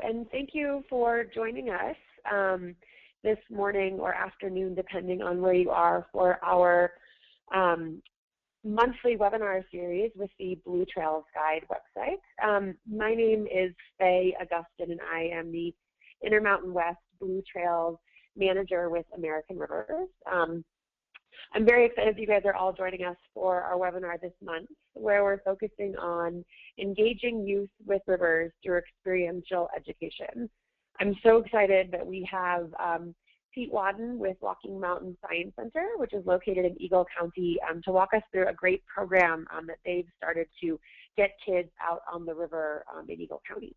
and thank you for joining us this morning or afternoon, depending on where you are, for our monthly webinar series with the Blue Trails Guide website. My name is Faye Augustin, and I am the Intermountain West Blue Trails Manager with American Rivers. I'm very excited that you guys are all joining us for our webinar this month, where we're focusing on engaging youth with rivers through experiential education. I'm so excited that we have Pete Wadden with Walking Mountain Science Center, which is located in Eagle County, to walk us through a great program that they've started to get kids out on the river in Eagle County.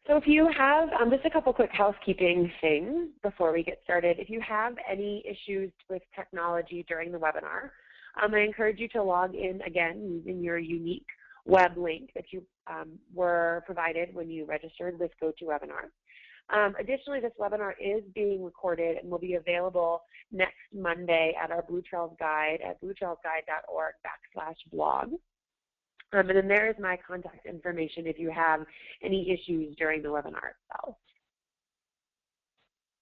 So if you have, just a couple quick housekeeping things before we get started. If you have any issues with technology during the webinar, I encourage you to log in again using your unique web link that you were provided when you registered with GoToWebinar. Additionally, this webinar is being recorded and will be available next Monday at our Blue Trails Guide at bluetrailsguide.org/blog. And then there is my contact information if you have any issues during the webinar itself.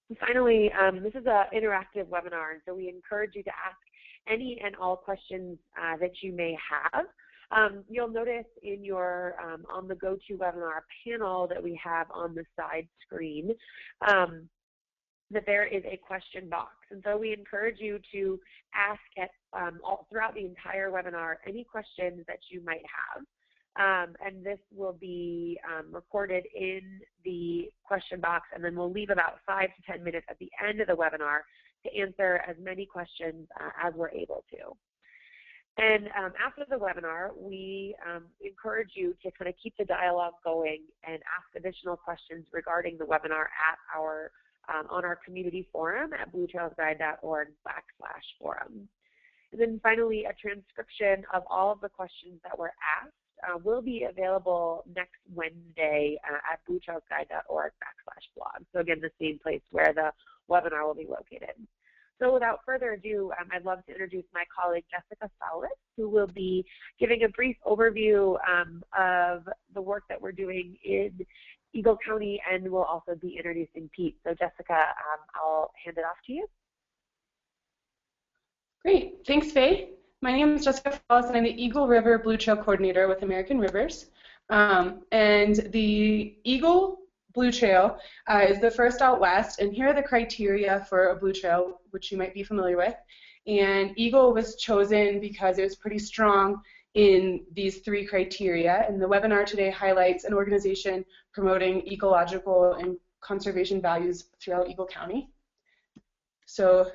And finally, this is an interactive webinar, and so we encourage you to ask any and all questions that you may have. You'll notice in your on the GoToWebinar panel that we have on the side screen that there is a question box, and so we encourage you to ask at all throughout the entire webinar any questions that you might have, and this will be recorded in the question box, and then we'll leave about 5 to 10 minutes at the end of the webinar to answer as many questions as we're able to. And after the webinar, we encourage you to kind of keep the dialogue going and ask additional questions regarding the webinar at our on our community forum at bluetrailsguide.org/forum. And then finally, a transcription of all of the questions that were asked will be available next Wednesday at bluetrailsguide.org/blog. So again, the same place where the webinar will be located. So without further ado, I'd love to introduce my colleague Jessica Fowlis, who will be giving a brief overview of the work that we're doing in Eagle County, and we'll also be introducing Pete. So Jessica, I'll hand it off to you. Great, thanks Faye. My name is Jessica Fowlis, and I'm the Eagle River Blue Trail Coordinator with American Rivers. And the Eagle Blue Trail is the first out west, and here are the criteria for a blue trail, which you might be familiar with. And Eagle was chosen because it was pretty strong in these 3 criteria, and the webinar today highlights an organization promoting ecological and conservation values throughout Eagle County. So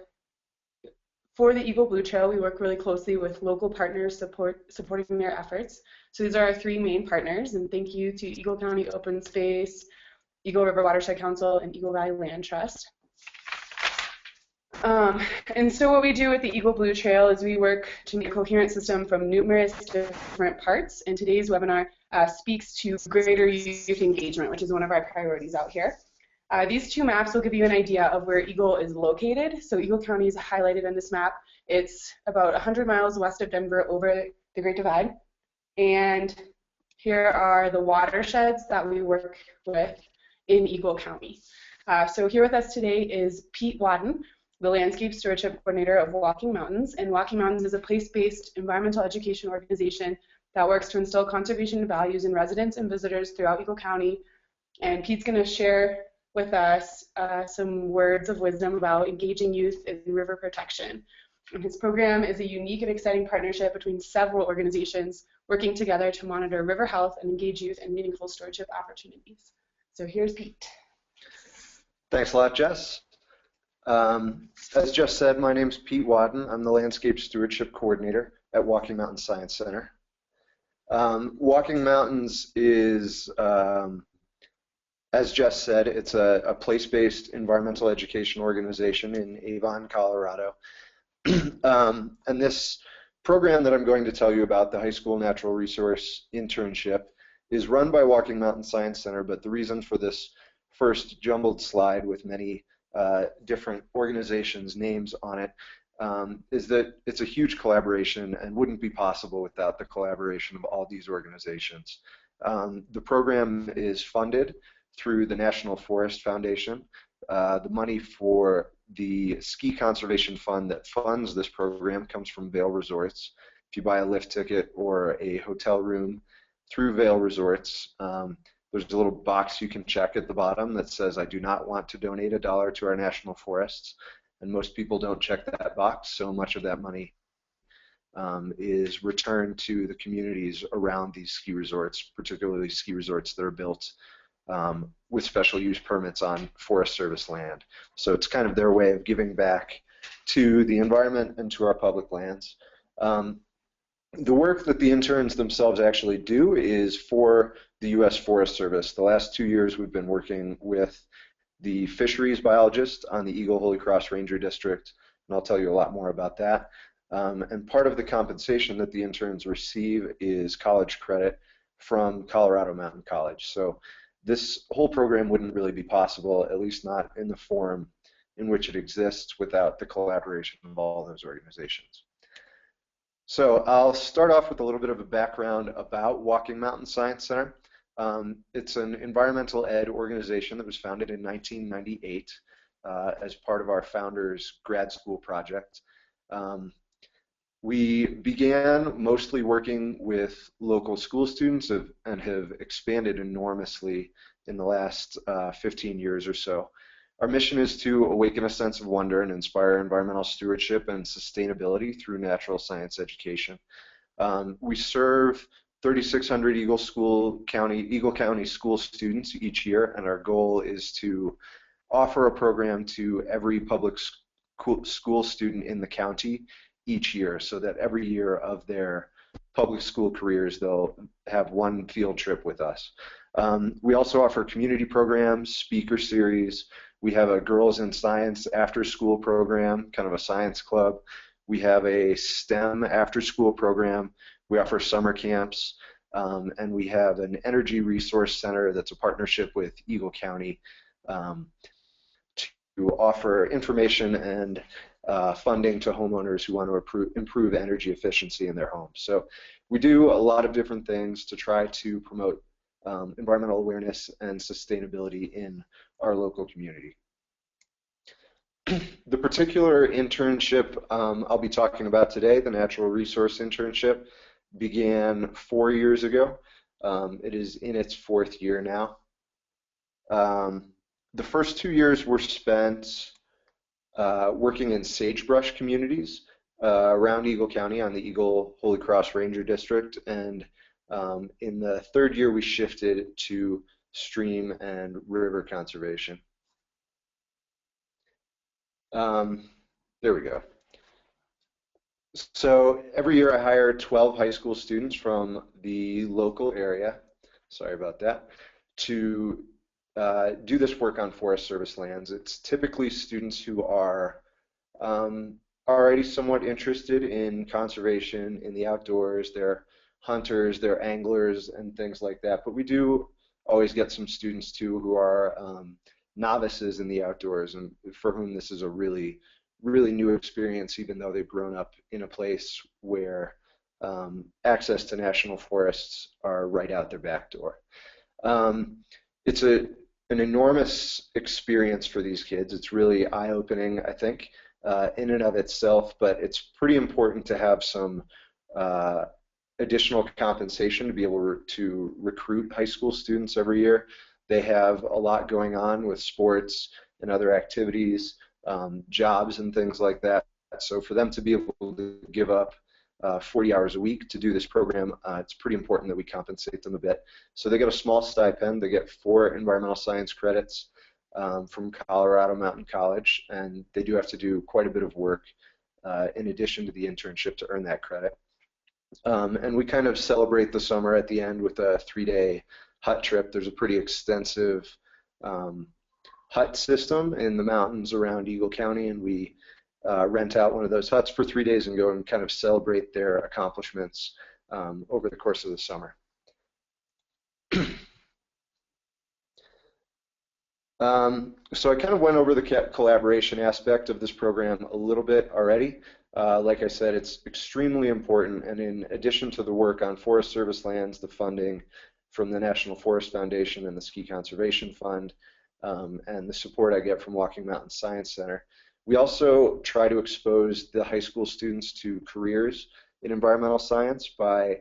for the Eagle Blue Trail, we work really closely with local partners supporting their efforts. So these are our 3 main partners, and thank you to Eagle County Open Space, Eagle River Watershed Council, and Eagle Valley Land Trust. And so what we do with the Eagle Blue Trail is we work to make a coherent system from numerous different parts, and today's webinar speaks to greater youth engagement, which is one of our priorities out here. These 2 maps will give you an idea of where Eagle is located. So Eagle County is highlighted on this map. It's about 100 miles west of Denver over the Great Divide. And here are the watersheds that we work with in Eagle County. So here with us today is Pete Wadden, the Landscape Stewardship Coordinator of Walking Mountains. And Walking Mountains is a place-based environmental education organization that works to instill conservation values in residents and visitors throughout Eagle County. And Pete's going to share with us some words of wisdom about engaging youth in river protection. And his program is a unique and exciting partnership between several organizations working together to monitor river health and engage youth in meaningful stewardship opportunities. So here's Pete. Thanks a lot, Jess. As Jess said, my name's Pete Wadden. I'm the Landscape Stewardship Coordinator at Walking Mountain Science Center. Walking Mountains is, as Jess said, it's a place-based environmental education organization in Avon, Colorado. And this program that I'm going to tell you about, the High School Natural Resource Internship, is run by Walking Mountain Science Center, but the reason for this first jumbled slide with many different organizations' names on it is that it's a huge collaboration and wouldn't be possible without the collaboration of all these organizations. The program is funded through the National Forest Foundation. The money for the ski conservation fund that funds this program comes from Vail Resorts. If you buy a lift ticket or a hotel room through Vail Resorts, there's a little box you can check at the bottom that says, I do not want to donate $1 to our national forests. And most people don't check that box, so much of that money is returned to the communities around these ski resorts, particularly ski resorts that are built with special use permits on Forest Service land. So it's kind of their way of giving back to the environment and to our public lands. The work that the interns themselves actually do is for the U.S. Forest Service. The last 2 years we've been working with the fisheries biologist on the Eagle Holy Cross Ranger District, and I'll tell you a lot more about that. And part of the compensation that the interns receive is college credit from Colorado Mountain College. So this whole program wouldn't really be possible, at least not in the form in which it exists, without the collaboration of all those organizations. So I'll start off with a little bit of a background about Walking Mountain Science Center. It's an environmental ed organization that was founded in 1998 as part of our founders' grad school project. We began mostly working with local school students and have expanded enormously in the last 15 years or so. Our mission is to awaken a sense of wonder and inspire environmental stewardship and sustainability through natural science education. We serve 3,600 Eagle County school students each year, and our goal is to offer a program to every public school student in the county each year, so that every year of their public school careers they'll have one field trip with us. We also offer community programs, speaker series. We have a Girls in Science after-school program, kind of a science club. We have a STEM after-school program. We offer summer camps, and we have an energy resource center that's a partnership with Eagle County to offer information and funding to homeowners who want to improve energy efficiency in their homes. So we do a lot of different things to try to promote environmental awareness and sustainability in our local community. The particular internship I'll be talking about today, the natural resource internship, began 4 years ago. It is in its 4th year now. The first 2 years were spent working in sagebrush communities around Eagle County on the Eagle Holy Cross Ranger District, and in the 3rd year we shifted to stream and river conservation. There we go. So every year I hire 12 high school students from the local area, sorry about that, to do this work on Forest Service lands. It's typically students who are already somewhat interested in conservation, in the outdoors. They're hunters, they're anglers, and things like that. But we do always get some students too who are novices in the outdoors, and for whom this is a really new experience, even though they've grown up in a place where access to national forests are right out their back door. It's an enormous experience for these kids. It's really eye-opening, I think, in and of itself, but it's pretty important to have some additional compensation to be able to recruit high school students every year. They have a lot going on with sports and other activities, jobs and things like that. So for them to be able to give up 40 hours a week to do this program, it's pretty important that we compensate them a bit. So they get a small stipend. They get 4 environmental science credits from Colorado Mountain College, and they do have to do quite a bit of work in addition to the internship to earn that credit. And we kind of celebrate the summer at the end with a 3-day hut trip. There's a pretty extensive hut system in the mountains around Eagle County, and we rent out one of those huts for 3 days and go and kind of celebrate their accomplishments over the course of the summer. So I kind of went over the collaboration aspect of this program a little bit already. Like I said, it's extremely important, and in addition to the work on Forest Service lands, the funding from the National Forest Foundation and the Ski Conservation Fund, and the support I get from Walking Mountain Science Center, we also try to expose the high school students to careers in environmental science by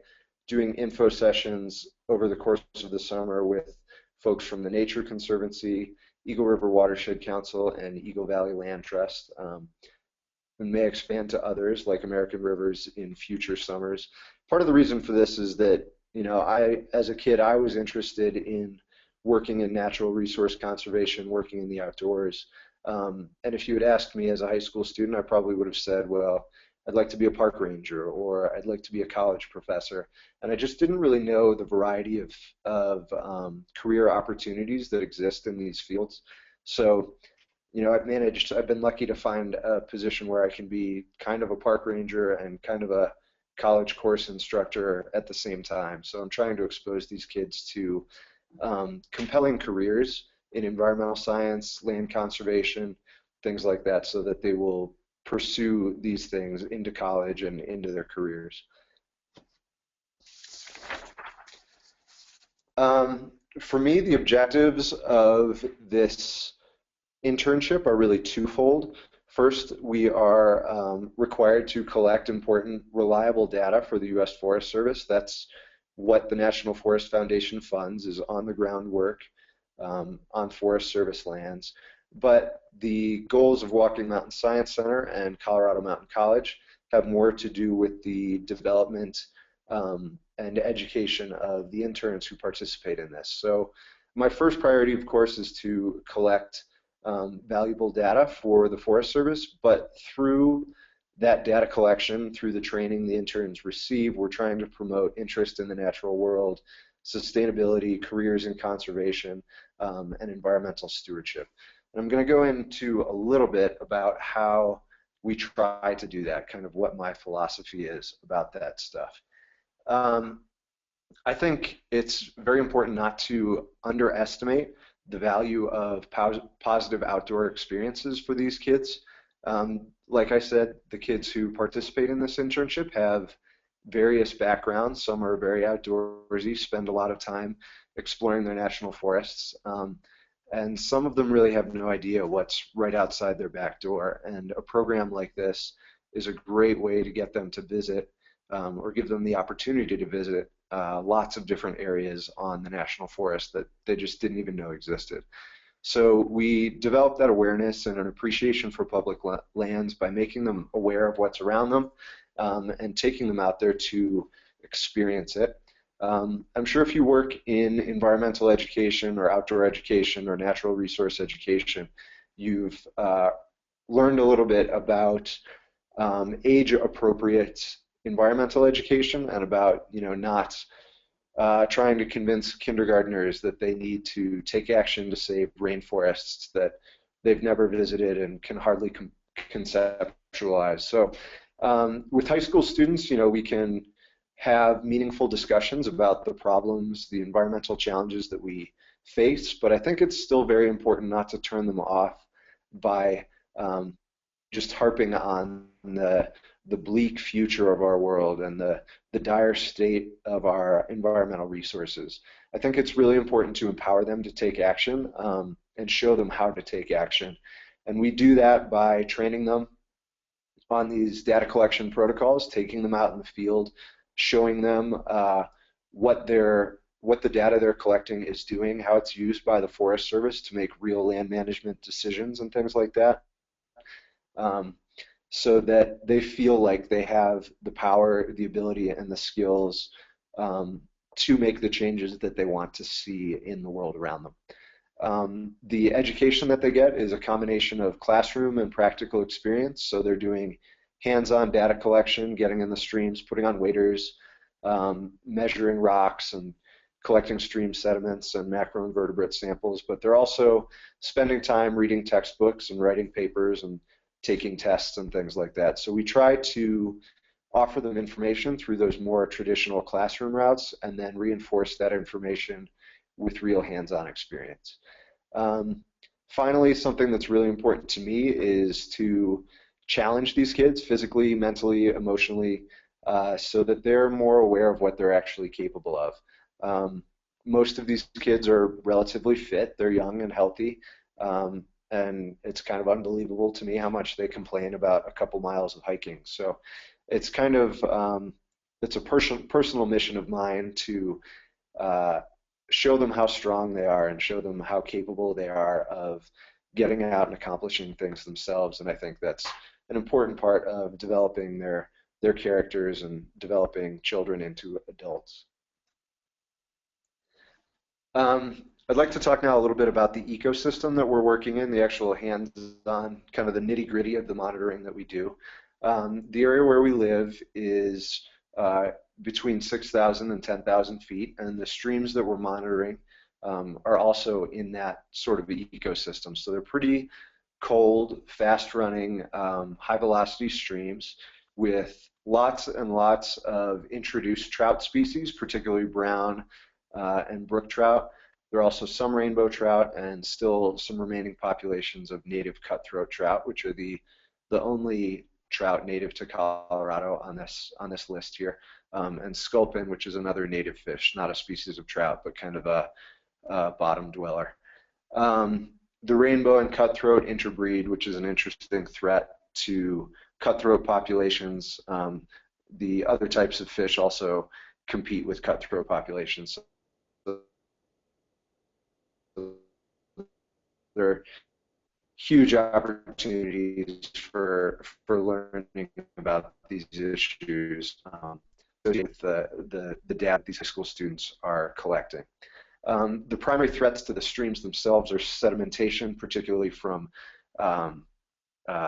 doing info sessions over the course of the summer with folks from the Nature Conservancy, Eagle River Watershed Council, and Eagle Valley Land Trust, and may expand to others like American Rivers in future summers. Part of the reason for this is that, you know, as a kid, I was interested in working in natural resource conservation, working in the outdoors. And if you had asked me as a high school student, I probably would have said, well, I'd like to be a park ranger, or I'd like to be a college professor. And I just didn't really know the variety of career opportunities that exist in these fields. So, you know, I've been lucky to find a position where I can be kind of a park ranger and kind of a college course instructor at the same time. So I'm trying to expose these kids to compelling careers in environmental science, land conservation, things like that, so that they will pursue these things into college and into their careers. For me, the objectives of this internship are really twofold. First, we are required to collect important, reliable data for the U.S. Forest Service. That's what the National Forest Foundation funds, is on-the-ground work on Forest Service lands. But the goals of Walking Mountain Science Center and Colorado Mountain College have more to do with the development and education of the interns who participate in this. So my first priority, of course, is to collect valuable data for the Forest Service, but through that data collection, through the training the interns receive, we're trying to promote interest in the natural world, sustainability, careers in conservation, and environmental stewardship. And I'm going to go into a little bit about how we try to do that, kind of what my philosophy is about that stuff. I think it's very important not to underestimate the value of positive outdoor experiences for these kids. Like I said, the kids who participate in this internship have various backgrounds. Some are very outdoorsy, spend a lot of time exploring their national forests, and some of them really have no idea what's right outside their back door. And a program like this is a great way to get them to visit or give them the opportunity to visit lots of different areas on the national forest that they just didn't even know existed. So we develop that awareness and an appreciation for public lands by making them aware of what's around them and taking them out there to experience it. I'm sure if you work in environmental education or outdoor education or natural resource education, you've learned a little bit about age-appropriate environmental education and about, you know, not trying to convince kindergartners that they need to take action to save rainforests that they've never visited and can hardly conceptualize. So with high school students, you know, we can have meaningful discussions about the problems, the environmental challenges that we face, but I think it's still very important not to turn them off by just harping on the bleak future of our world and the dire state of our environmental resources. I think it's really important to empower them to take action and show them how to take action. And we do that by training them on these data collection protocols, taking them out in the field, showing them what the data they're collecting is doing, how it's used by the Forest Service to make real land management decisions and things like that. So that they feel like they have the power, the ability, and the skills to make the changes that they want to see in the world around them. The education that they get is a combination of classroom and practical experience. So they're doing hands-on data collection, getting in the streams, putting on waders, measuring rocks, and collecting stream sediments and macroinvertebrate samples. But they're also spending time reading textbooks and writing papers and taking tests and things like that. So we try to offer them information through those more traditional classroom routes and then reinforce that information with real hands-on experience. Finally, something that's really important to me is to challenge these kids physically, mentally, emotionally, so that they're more aware of what they're actually capable of. Um, Most of these kids are relatively fit. They're young and healthy. And it's kind of unbelievable to me how much they complain about a couple miles of hiking. So it's kind of it's a personal mission of mine to uh, show them how strong they are and show them how capable they are of getting out and accomplishing things themselves. And I think that's an important part of developing their characters and developing children into adults. I'd like to talk now a little bit about the ecosystem that we're working in, the actual hands-on, kind of the nitty-gritty of the monitoring that we do. The area where we live is between 6,000 and 10,000 feet, and the streams that we're monitoring are also in that sort of ecosystem. So they're pretty cold, fast-running, high-velocity streams with lots and lots of introduced trout species, particularly brown and brook trout. There are also some rainbow trout and still some remaining populations of native cutthroat trout, which are the only trout native to Colorado on this list here, and sculpin, which is another native fish, not a species of trout, but kind of a bottom dweller. The rainbow and cutthroat interbreed, which is an interesting threat to cutthroat populations. The other types of fish also compete with cutthroat populations. So there are huge opportunities for learning about these issues with the data these high school students are collecting. The primary threats to the streams themselves are sedimentation, particularly from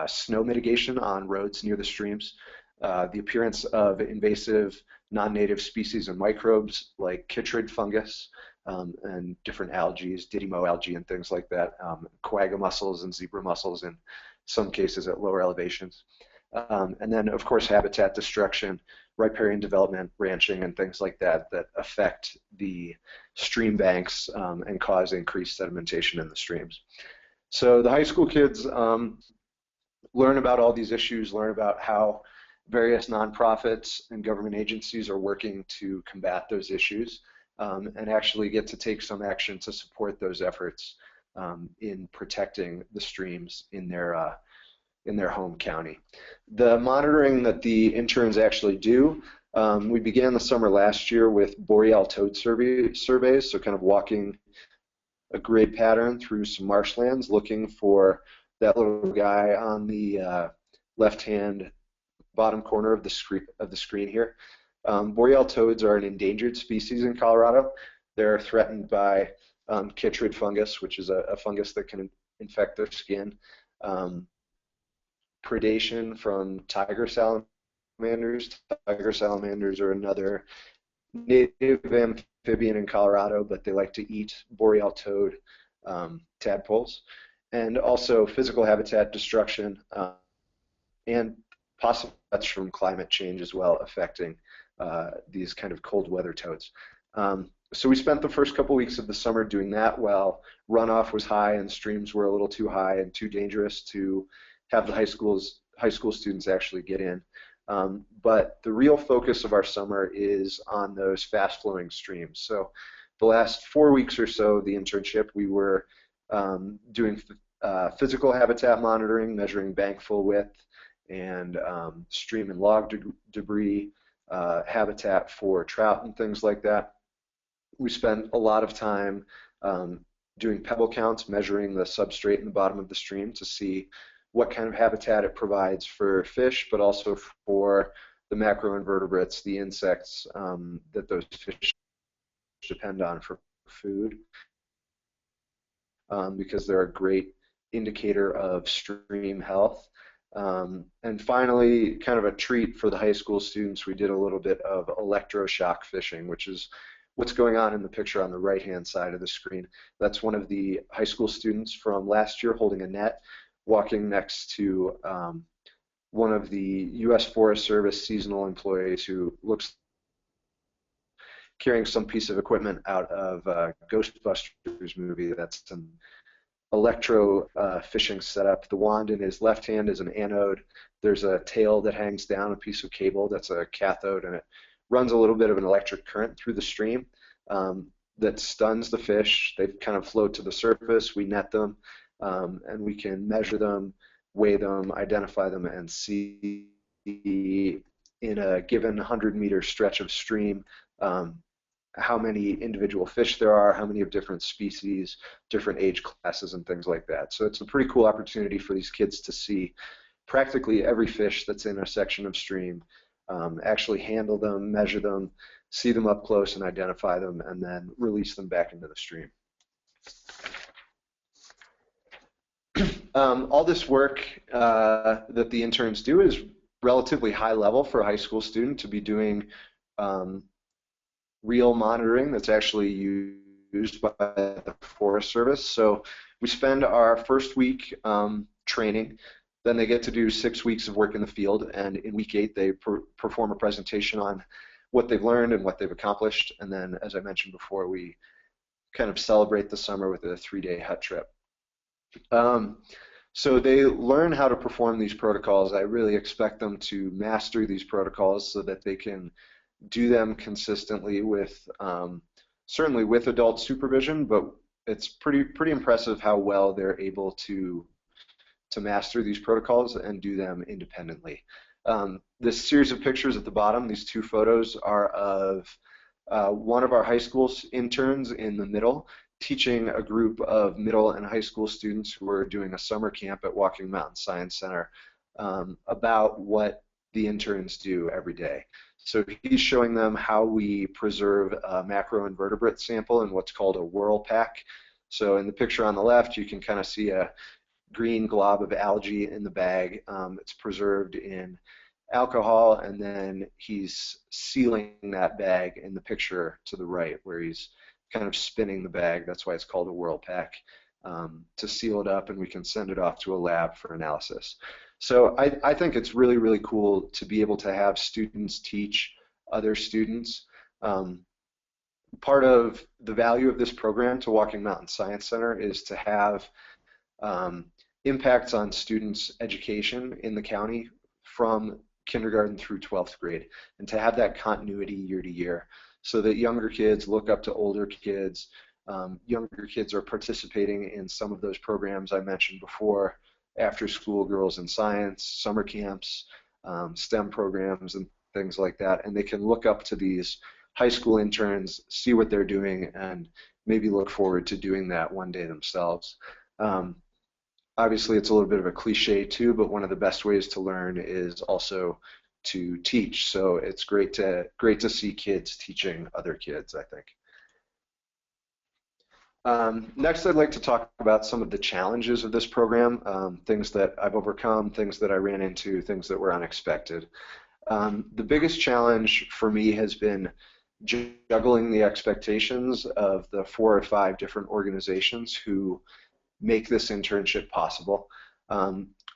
snow mitigation on roads near the streams, the appearance of invasive non-native species and microbes like chytrid fungus and different algae, didymo algae and things like that, quagga mussels and zebra mussels in some cases at lower elevations. And then, of course, habitat destruction, riparian development, ranching, and things like that that affect the stream banks and cause increased sedimentation in the streams. So the high school kids learn about all these issues, learn about how various nonprofits and government agencies are working to combat those issues, and actually get to take some action to support those efforts in protecting the streams in their home county. The monitoring that the interns actually do, we began the summer last year with boreal toad surveys, so kind of walking a grid pattern through some marshlands looking for that little guy on the left-hand bottom corner of the screen here. Boreal toads are an endangered species in Colorado. They're threatened by chytrid fungus, which is a fungus that can infect their skin. Predation from tiger salamanders. Tiger salamanders are another native amphibian in Colorado, but they like to eat boreal toad tadpoles. And also physical habitat destruction and possible threats from climate change as well, affecting these kind of cold weather toads. So we spent the first couple weeks of the summer doing that while runoff was high and streams were a little too high and too dangerous to have the high school students actually get in. But the real focus of our summer is on those fast-flowing streams. So the last 4 weeks or so of the internship, we were doing physical habitat monitoring, measuring bank full width, and stream and log debris, habitat for trout and things like that. We spent a lot of time doing pebble counts, measuring the substrate in the bottom of the stream to see what kind of habitat it provides for fish, but also for the macroinvertebrates, the insects that those fish depend on for food, because they're a great indicator of stream health. And finally, kind of a treat for the high school students, we did a little bit of electroshock fishing, which is what's going on in the picture on the right-hand side of the screen. That's one of the high school students from last year holding a net, walking next to one of the U.S. Forest Service seasonal employees who looks carrying some piece of equipment out of a Ghostbusters movie that's electro fishing setup. The wand in his left hand is an anode. There's a tail that hangs down, a piece of cable that's a cathode, and it runs a little bit of an electric current through the stream that stuns the fish. They kind of float to the surface. We net them, and we can measure them, weigh them, identify them, and see in a given 100-meter stretch of stream how many individual fish there are, how many of different species, different age classes, and things like that. So it's a pretty cool opportunity for these kids to see practically every fish that's in a section of stream, actually handle them, measure them, see them up close and identify them, and then release them back into the stream. All this work that the interns do is relatively high level for a high school student to be doing real monitoring that's actually used by the Forest Service. So we spend our first week training, then they get to do 6 weeks of work in the field, and in week 8 they perform a presentation on what they've learned and what they've accomplished, and then, as I mentioned before, we kind of celebrate the summer with a 3-day hut trip. So they learn how to perform these protocols. I really expect them to master these protocols so that they can do them consistently with, certainly with adult supervision, but it's pretty impressive how well they're able to master these protocols and do them independently. This series of pictures at the bottom, these 2 photos, are of one of our high school interns in the middle teaching a group of middle and high school students who are doing a summer camp at Walking Mountain Science Center about what the interns do every day. So he's showing them how we preserve a macroinvertebrate sample in what's called a whirl pack. So in the picture on the left, you can kind of see a green glob of algae in the bag. It's preserved in alcohol, and then he's sealing that bag in the picture to the right, where he's kind of spinning the bag. That's why it's called a whirl pack, to seal it up, and we can send it off to a lab for analysis. So I think it's really, really cool to be able to have students teach other students. Part of the value of this program to Walking Mountain Science Center is to have impacts on students' education in the county from kindergarten through 12th grade, and to have that continuity year to year so that younger kids look up to older kids. Younger kids are participating in some of those programs I mentioned before, after school Girls in Science, summer camps, STEM programs, and things like that, and they can look up to these high school interns, see what they're doing, and maybe look forward to doing that one day themselves. Obviously, it's a little bit of a cliche too, but one of the best ways to learn is also to teach. So it's great to see kids teaching other kids, I think. Next, I'd like to talk about some of the challenges of this program, things that I've overcome, things that I ran into, things that were unexpected. The biggest challenge for me has been juggling the expectations of the 4 or 5 different organizations who make this internship possible.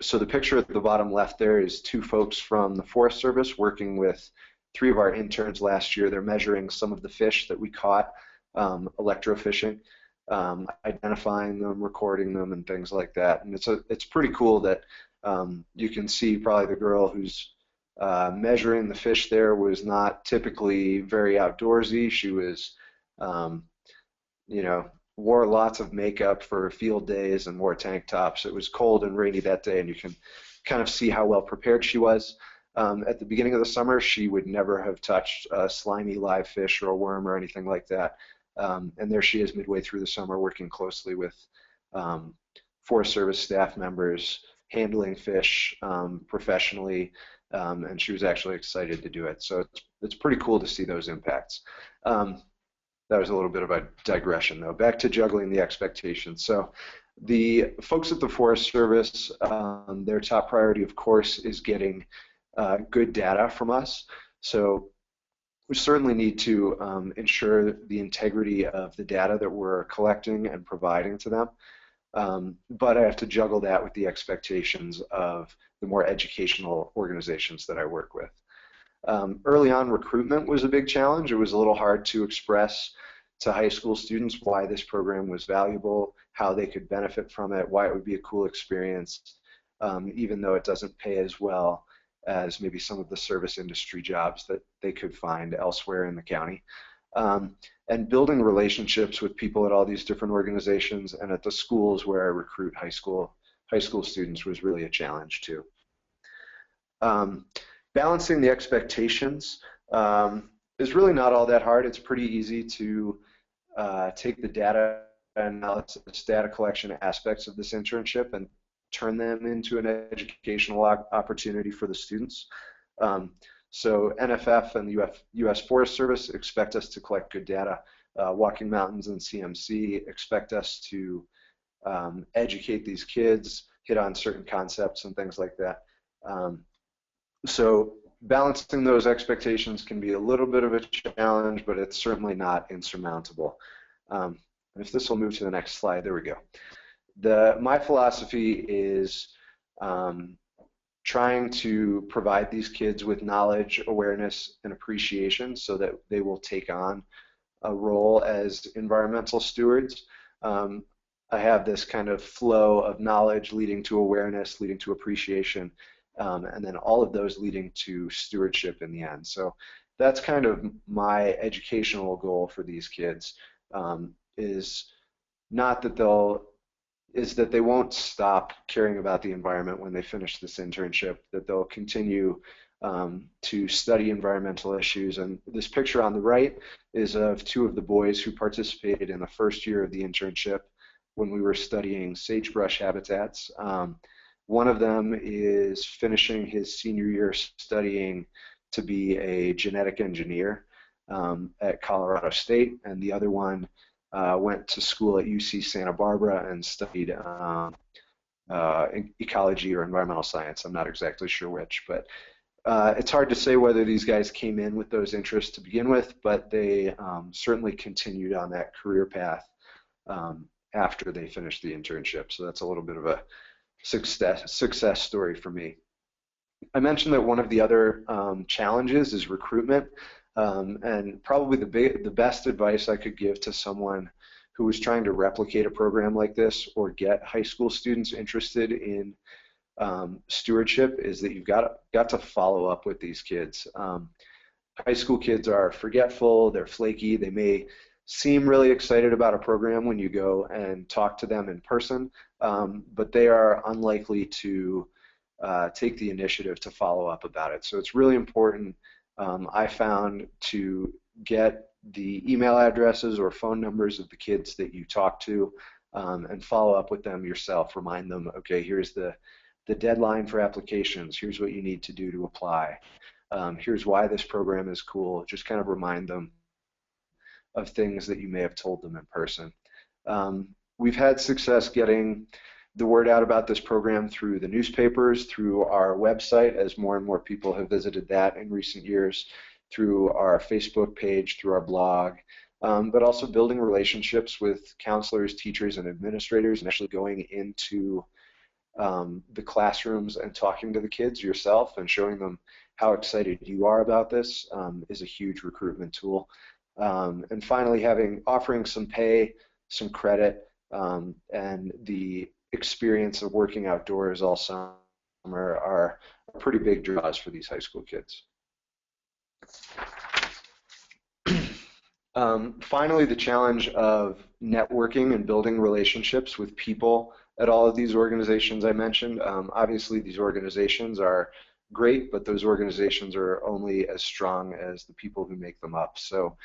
So the picture at the bottom left there is 2 folks from the Forest Service working with 3 of our interns last year. They're measuring some of the fish that we caught electrofishing, identifying them, recording them, and things like that. And it's pretty cool that you can see probably the girl who's measuring the fish there was not typically very outdoorsy. She was, you know, wore lots of makeup for field days and wore tank tops. It was cold and rainy that day, and you can kind of see how well prepared she was. At the beginning of the summer, she would never have touched a slimy live fish or a worm or anything like that. And there she is midway through the summer working closely with Forest Service staff members, handling fish professionally, and she was actually excited to do it. So it's pretty cool to see those impacts. That was a little bit of a digression, though. Back to juggling the expectations. So the folks at the Forest Service, their top priority, of course, is getting good data from us. So we certainly need to ensure the integrity of the data that we're collecting and providing to them. But I have to juggle that with the expectations of the more educational organizations that I work with. Early on, recruitment was a big challenge. It was a little hard to express to high school students why this program was valuable, how they could benefit from it, why it would be a cool experience, even though it doesn't pay as well as maybe some of the service industry jobs that they could find elsewhere in the county. And building relationships with people at all these different organizations and at the schools where I recruit high school students was really a challenge too. Balancing the expectations is really not all that hard. It's pretty easy to take the data analysis, data collection aspects of this internship and turn them into an educational opportunity for the students. So NFF and the U.S. Forest Service expect us to collect good data. Walking Mountains and CMC expect us to educate these kids, hit on certain concepts and things like that. So balancing those expectations can be a little bit of a challenge, but it's certainly not insurmountable. If this will move to the next slide, there we go. My philosophy is trying to provide these kids with knowledge, awareness, and appreciation so that they will take on a role as environmental stewards. I have this kind of flow of knowledge leading to awareness, leading to appreciation, and then all of those leading to stewardship in the end. So that's kind of my educational goal for these kids, is not that they won't stop caring about the environment when they finish this internship, that they'll continue to study environmental issues. And this picture on the right is of two of the boys who participated in the first year of the internship when we were studying sagebrush habitats. One of them is finishing his senior year studying to be a genetic engineer at Colorado State, and the other one went to school at UC Santa Barbara and studied ecology or environmental science. I'm not exactly sure which, but it's hard to say whether these guys came in with those interests to begin with, but they certainly continued on that career path after they finished the internship. So that's a little bit of a success story for me. I mentioned that one of the other challenges is recruitment. And probably the best advice I could give to someone who was trying to replicate a program like this or get high school students interested in stewardship is that you've got to follow up with these kids. High school kids are forgetful, they're flaky, they may seem really excited about a program when you go and talk to them in person, but they are unlikely to take the initiative to follow up about it. So it's really important, I found, to get the email addresses or phone numbers of the kids that you talk to and follow up with them yourself. Remind them, okay, here's the deadline for applications, here's what you need to do to apply, here's why this program is cool. Just kind of remind them of things that you may have told them in person. We've had success getting the word out about this program through the newspapers, through our website, as more and more people have visited that in recent years, through our Facebook page, through our blog, but also building relationships with counselors, teachers, and administrators, and actually going into the classrooms and talking to the kids yourself and showing them how excited you are about this is a huge recruitment tool. And finally, offering some pay, some credit, and the experience of working outdoors all summer are pretty big draws for these high school kids. Finally, the challenge of networking and building relationships with people at all of these organizations I mentioned. Obviously, these organizations are great, but those organizations are only as strong as the people who make them up. So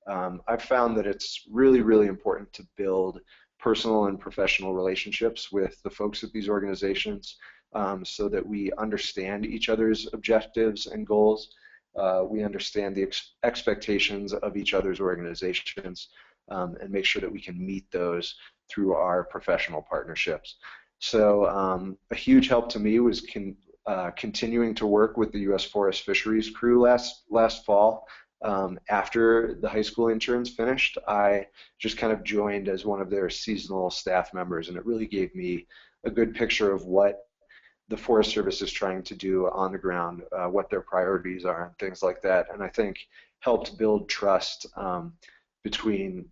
I've found that it's really, really important to build personal and professional relationships with the folks at these organizations so that we understand each other's objectives and goals. We understand the expectations of each other's organizations and make sure that we can meet those through our professional partnerships. So a huge help to me was continuing to work with the U.S. Forest Fisheries crew last fall. After the high school interns finished, I just kind of joined as one of their seasonal staff members, and it really gave me a good picture of what the Forest Service is trying to do on the ground, what their priorities are, and things like that, and I think helped build trust between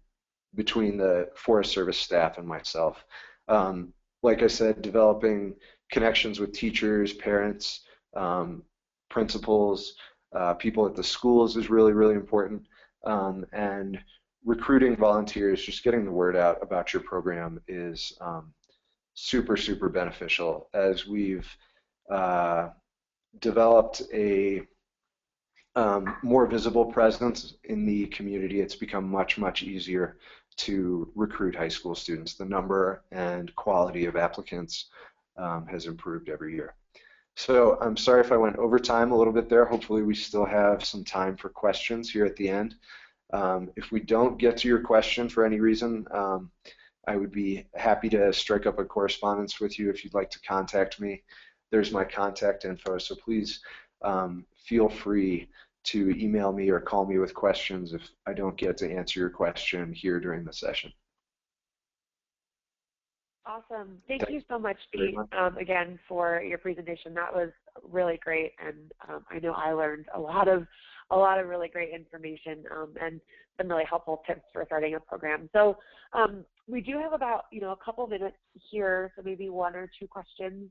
between the Forest Service staff and myself. Like I said, developing connections with teachers, parents, principals, people at the schools is really, really important. And recruiting volunteers, just getting the word out about your program is super, super beneficial. As we've developed a more visible presence in the community, it's become much, much easier to recruit high school students. The number and quality of applicants has improved every year. So I'm sorry if I went over time a little bit there. Hopefully we still have some time for questions here at the end. If we don't get to your question for any reason, I would be happy to strike up a correspondence with you if you'd like to contact me. There's my contact info, so please feel free to email me or call me with questions if I don't get to answer your question here during the session. Awesome. Thank you so much, Pete, again, for your presentation. That was really great, and I know I learned a lot of really great information and some really helpful tips for starting a program. So we do have about a couple minutes here, so maybe one or two questions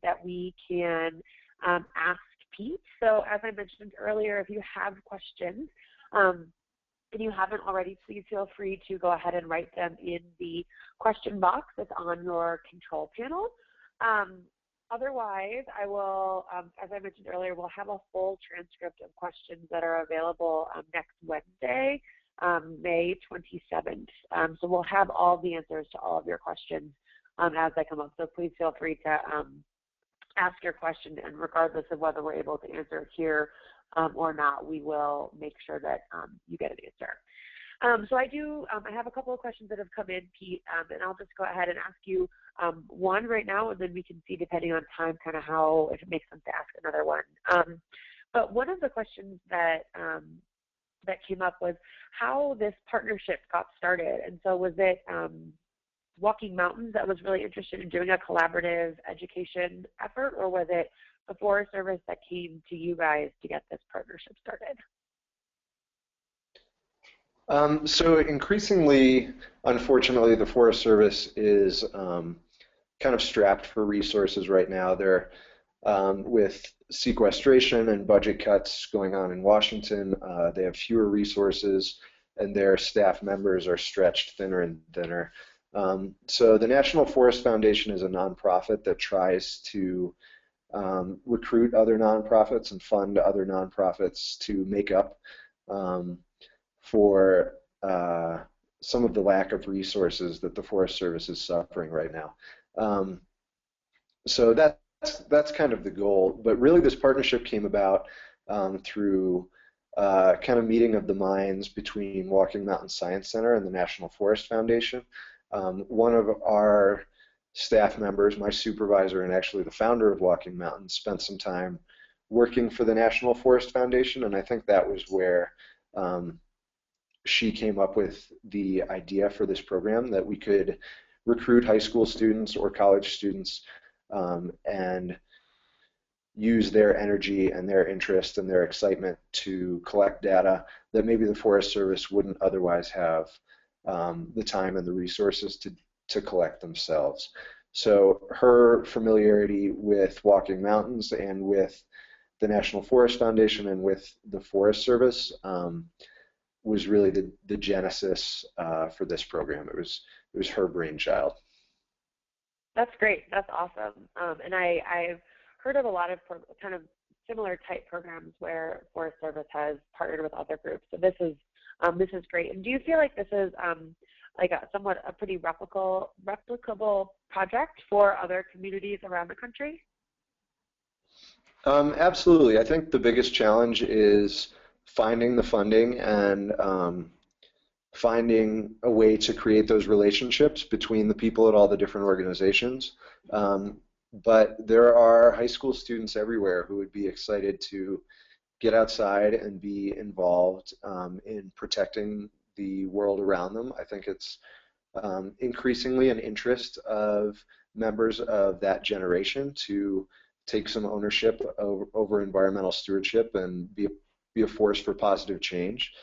that we can ask Pete. So as I mentioned earlier, if you have questions and you haven't already, please feel free to go ahead and write them in the question box that's on your control panel. Otherwise, I will, as I mentioned earlier, we'll have a full transcript of questions that are available next Wednesday, May 27th. So we'll have all the answers to all of your questions as they come up. So please feel free to ask your question, and regardless of whether we're able to answer it here or not, we will make sure that you get an answer. So I have a couple of questions that have come in, Pete, and I'll just go ahead and ask you one right now, and then we can see, depending on time, kind of how, if it makes sense to ask another one. But one of the questions that that came up was how this partnership got started. And so was it Walking Mountains that was really interested in doing a collaborative education effort, or was it the Forest Service that came to you guys to get this partnership started? So increasingly, unfortunately, the Forest Service is kind of strapped for resources right now. They're with sequestration and budget cuts going on in Washington, they have fewer resources, and their staff members are stretched thinner and thinner. So the National Forest Foundation is a nonprofit that tries to recruit other nonprofits and fund other nonprofits to make up for some of the lack of resources that the Forest Service is suffering right now. So that's kind of the goal, but really this partnership came about through kind of meeting of the minds between Walking Mountain Science Center and the National Forest Foundation. One of our staff members, my supervisor, and actually the founder of Walking Mountain, spent some time working for the National Forest Foundation, and I think that was where she came up with the idea for this program, that we could recruit high school students or college students and use their energy and their interest and their excitement to collect data that maybe the Forest Service wouldn't otherwise have the time and the resources to collect themselves. So her familiarity with Walking Mountains and with the National Forest Foundation and with the Forest Service was really the genesis for this program. It was her brainchild. That's great. That's awesome. And I've heard of a lot of kind of similar type programs where Forest Service has partnered with other groups. So this is great. And do you feel like this is like a pretty replicable project for other communities around the country? Absolutely. I think the biggest challenge is finding the funding and finding a way to create those relationships between the people at all the different organizations. But there are high school students everywhere who would be excited to get outside and be involved in protecting the world around them. I think it's increasingly an interest of members of that generation to take some ownership over environmental stewardship and be a force for positive change.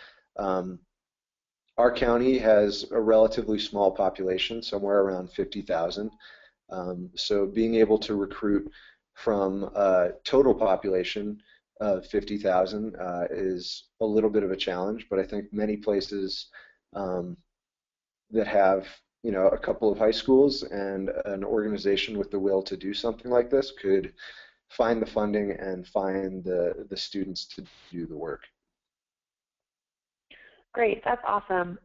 Our county has a relatively small population, somewhere around 50,000. So being able to recruit from a total population of 50,000 is a little bit of a challenge, but I think many places that have a couple of high schools and an organization with the will to do something like this could find the funding and find the students to do the work. Great, that's awesome.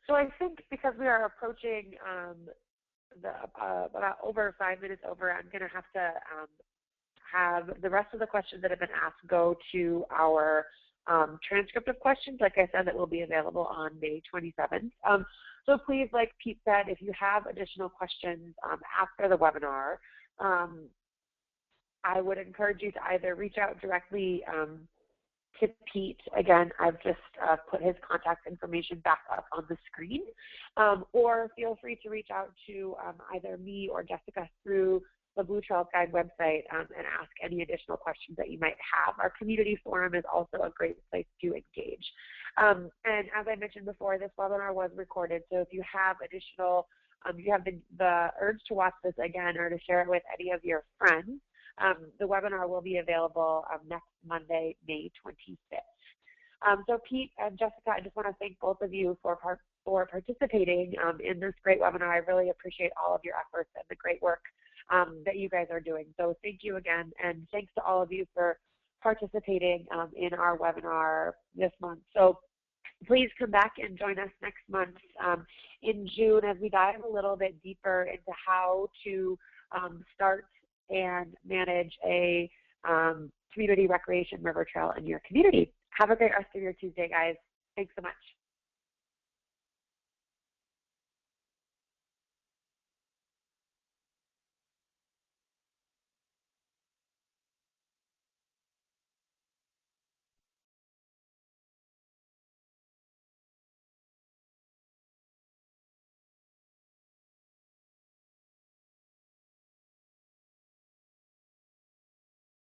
So I think because we are approaching about over 5 minutes over, I'm going to have the rest of the questions that have been asked go to our transcript of questions, like I said, that will be available on May 27th. So please, like Pete said, if you have additional questions after the webinar, I would encourage you to either reach out directly to Pete. Again, I've just put his contact information back up on the screen, or feel free to reach out to either me or Jessica through the Blue Trails Guide website and ask any additional questions that you might have. Our community forum is also a great place to engage. And as I mentioned before, this webinar was recorded, so if you have additional, you have the urge to watch this again or to share it with any of your friends, the webinar will be available next Monday, May 25th. So Pete and Jessica, I just want to thank both of you for participating in this great webinar. I really appreciate all of your efforts and the great work that you guys are doing. So thank you again, and thanks to all of you for participating in our webinar this month. So please come back and join us next month in June as we dive a little bit deeper into how to start and manage a community recreation river trail in your community. Have a great rest of your Tuesday, guys. Thanks so much.